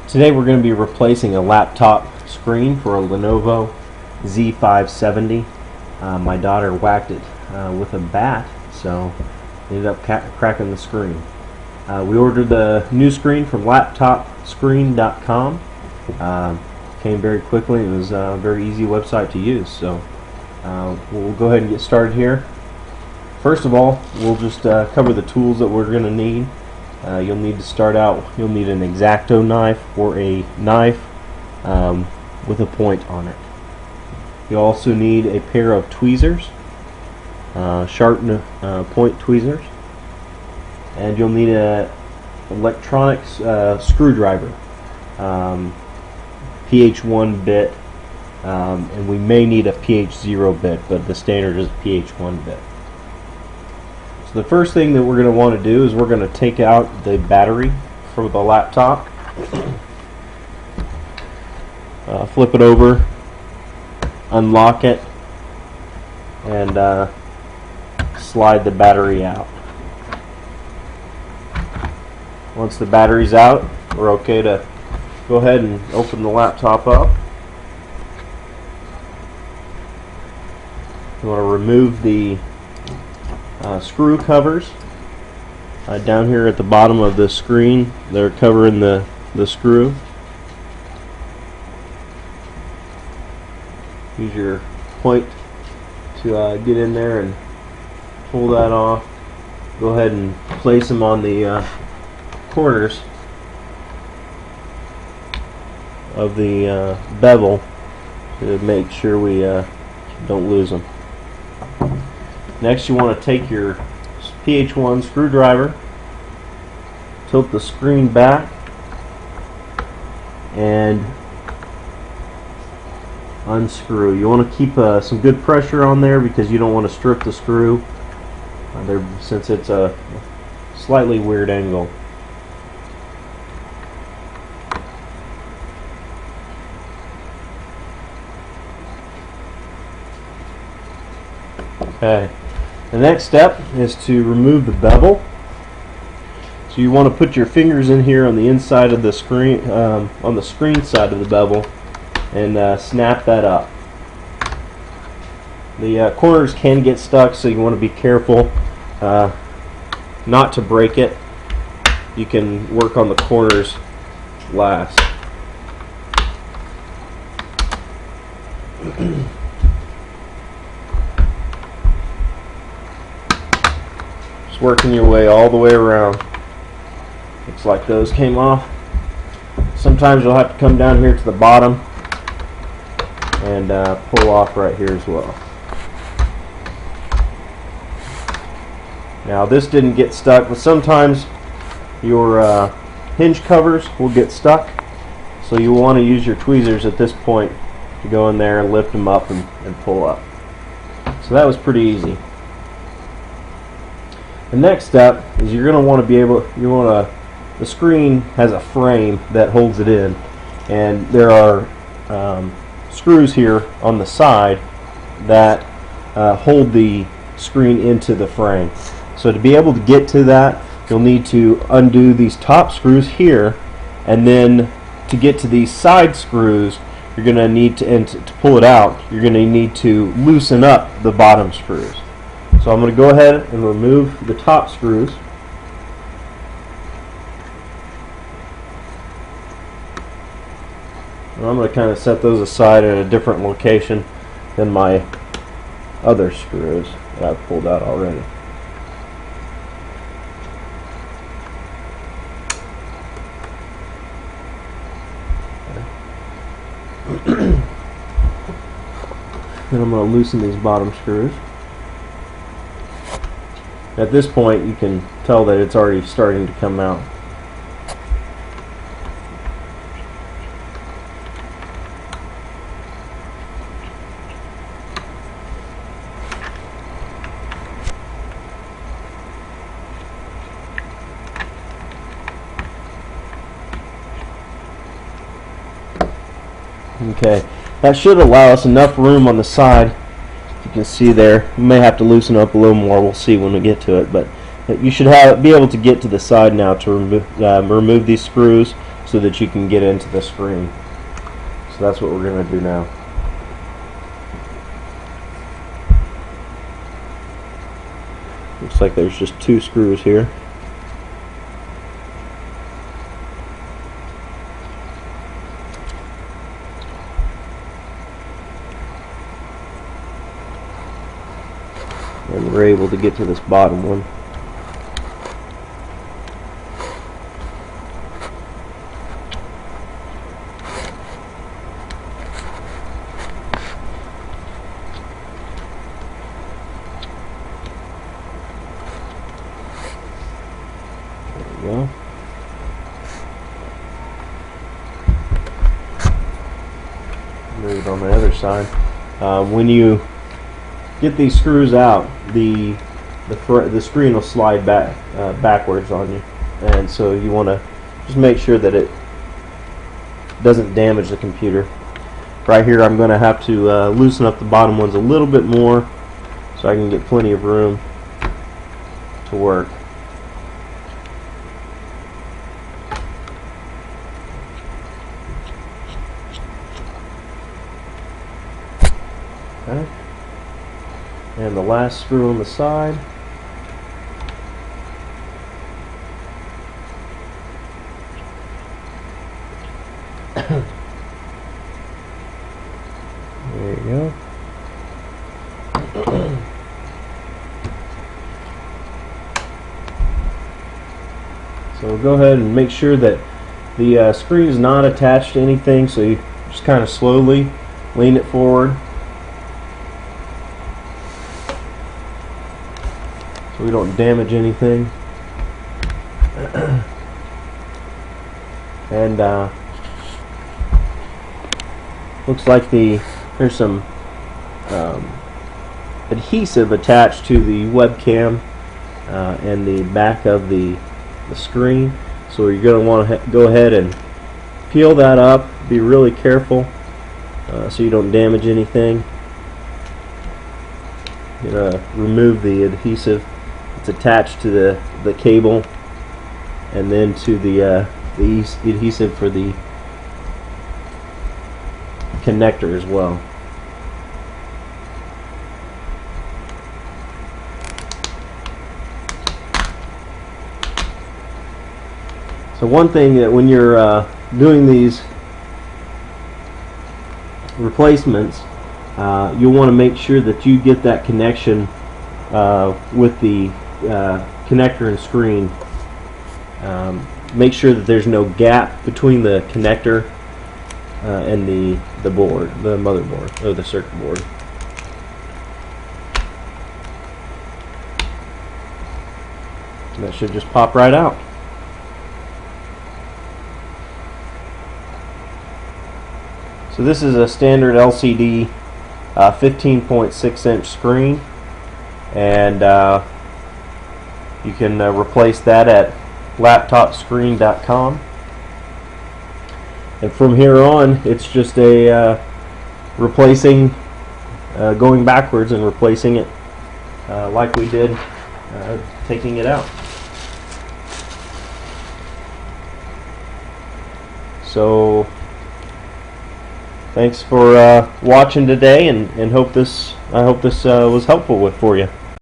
Today we're going to be replacing a laptop screen for a Lenovo Z570. My daughter whacked it with a bat, so ended up cracking the screen. We ordered the new screen from laptopscreen.com. Came very quickly. It was a very easy website to use, so we'll go ahead and get started here. First of all, we'll just cover the tools that we're going to need. You'll need to start out, you'll need an X-Acto knife or a knife with a point on it. You'll also need a pair of tweezers, sharp point tweezers, and you'll need a electronics screwdriver, PH1 bit, and we may need a PH0 bit, but the standard is PH1 bit. So the first thing that we're going to want to do is we're going to take out the battery for the laptop, flip it over, unlock it, and slide the battery out. Once the battery's out, we're okay to go ahead and open the laptop up. You want to remove the screw covers down here at the bottom of the screen. They're covering the screw. Use your point to get in there and pull that off. Go ahead and place them on the corners of the bevel to make sure we don't lose them. Next, you want to take your PH1 screwdriver, tilt the screen back, and unscrew. You want to keep some good pressure on there because you don't want to strip the screw since it's a slightly weird angle. Okay. The next step is to remove the bevel. So you want to put your fingers in here on the inside of the screen, on the screen side of the bevel, and snap that up. The corners can get stuck, so you want to be careful not to break it. You can work on the corners last. Working your way all the way around. Looks like those came off. Sometimes you'll have to come down here to the bottom and pull off right here as well. Now this didn't get stuck, but sometimes your hinge covers will get stuck, so you want to use your tweezers at this point to go in there and lift them up and pull up. So that was pretty easy. The next step is you're going to want to be able, the screen has a frame that holds it in, and there are screws here on the side that hold the screen into the frame. So to be able to get to that, you'll need to undo these top screws here, and then to get to these side screws, you're going to need to, and to pull it out, you're going to need to loosen up the bottom screws. So I'm going to go ahead and remove the top screws. And I'm going to kind of set those aside in a different location than my other screws that I've pulled out already. Then I'm going to loosen these bottom screws. At this point, you can tell that it's already starting to come out. Okay, that should allow us enough room on the side. You can see there, you may have to loosen up a little more, we'll see when we get to it, but you should be able to get to the side now to remove these screws so that you can get into the screen. So that's what we're going to do now. Looks like there's just 2 screws here. And we're able to get to this bottom one. Well, move it on the other side. When you get these screws out, the screen will slide back backwards on you, and so you want to just make sure that it doesn't damage the computer. Right here, I'm going to have to loosen up the bottom ones a little bit more so I can get plenty of room to work. Okay. And the last screw on the side. There you go. So we'll go ahead and make sure that the screen is not attached to anything, so you just kind of slowly lean it forward so we don't damage anything. And looks like there's some adhesive attached to the webcam and the back of the screen, so you're going to want to go ahead and peel that up. Be really careful so you don't damage anything. You're going to remove the adhesive. It's attached to the cable and then to the adhesive for the connector as well. So one thing that when you're doing these replacements, you'll want to make sure that you get that connection with the connector and screen. Make sure that there's no gap between the connector and the board, the motherboard, or the circuit board. And that should just pop right out. So this is a standard LCD 15.6-inch screen, and you can replace that at laptopscreen.com. And from here on, it's just a replacing, going backwards and replacing it like we did taking it out. So thanks for watching today, and I hope this was helpful for you.